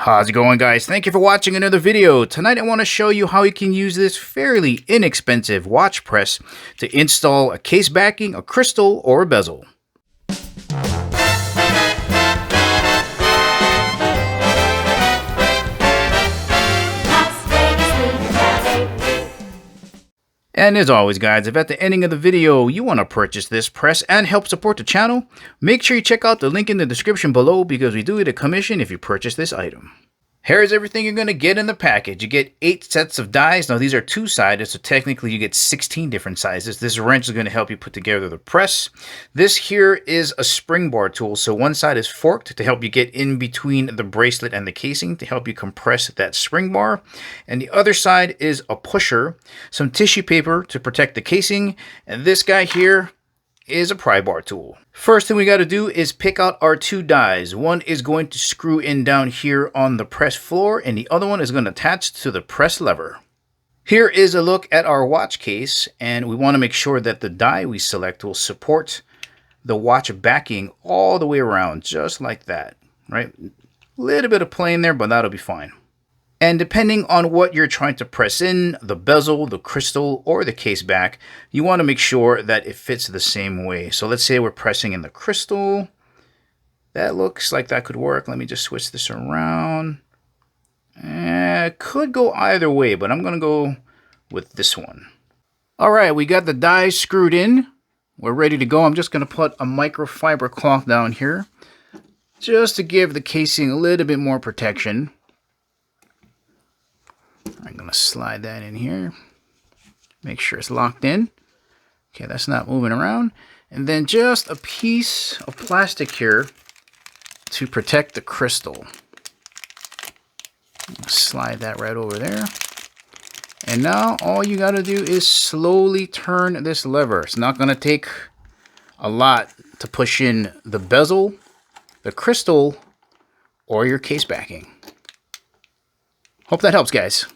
How's it going, guys? Thank you for watching another video. Tonight I want to show you how you can use this fairly inexpensive watch press to install a case backing, a crystal, or a bezel. And as always, guys, if at the ending of the video you want to purchase this press and help support the channel, make sure you check out the link in the description below because we do get a commission if you purchase this item. Here's everything you're going to get in the package. You get 8 sets of dies. Now these are two-sided, so technically you get 16 different sizes. This wrench is going to help you put together the press. This here is a spring bar tool, so one side is forked to help you get in between the bracelet and the casing to help you compress that spring bar. And the other side is a pusher, some tissue paper to protect the casing, and this guy here is a pry bar tool. First thing we got to do is pick out our 2 dies. One is going to screw in down here on the press floor, and the other one is going to attach to the press lever. Here is a look at our watch case, and we want to make sure that the die we select will support the watch backing all the way around, just like that, right? A little bit of play in there, but that'll be fine. And depending on what you're trying to press in, the bezel, the crystal, or the case back, you want to make sure that it fits the same way. So let's say we're pressing in the crystal. That looks like that could work. Let me just switch this around. It could go either way, but I'm going to go with this one. All right, we got the dies screwed in. We're ready to go. I'm just going to put a microfiber cloth down here just to give the casing a little bit more protection. I'm going to slide that in here. Make sure it's locked in. Okay, that's not moving around. And then just a piece of plastic here to protect the crystal. Slide that right over there. And now all you got to do is slowly turn this lever. It's not going to take a lot to push in the bezel, the crystal, or your case backing. Hope that helps, guys.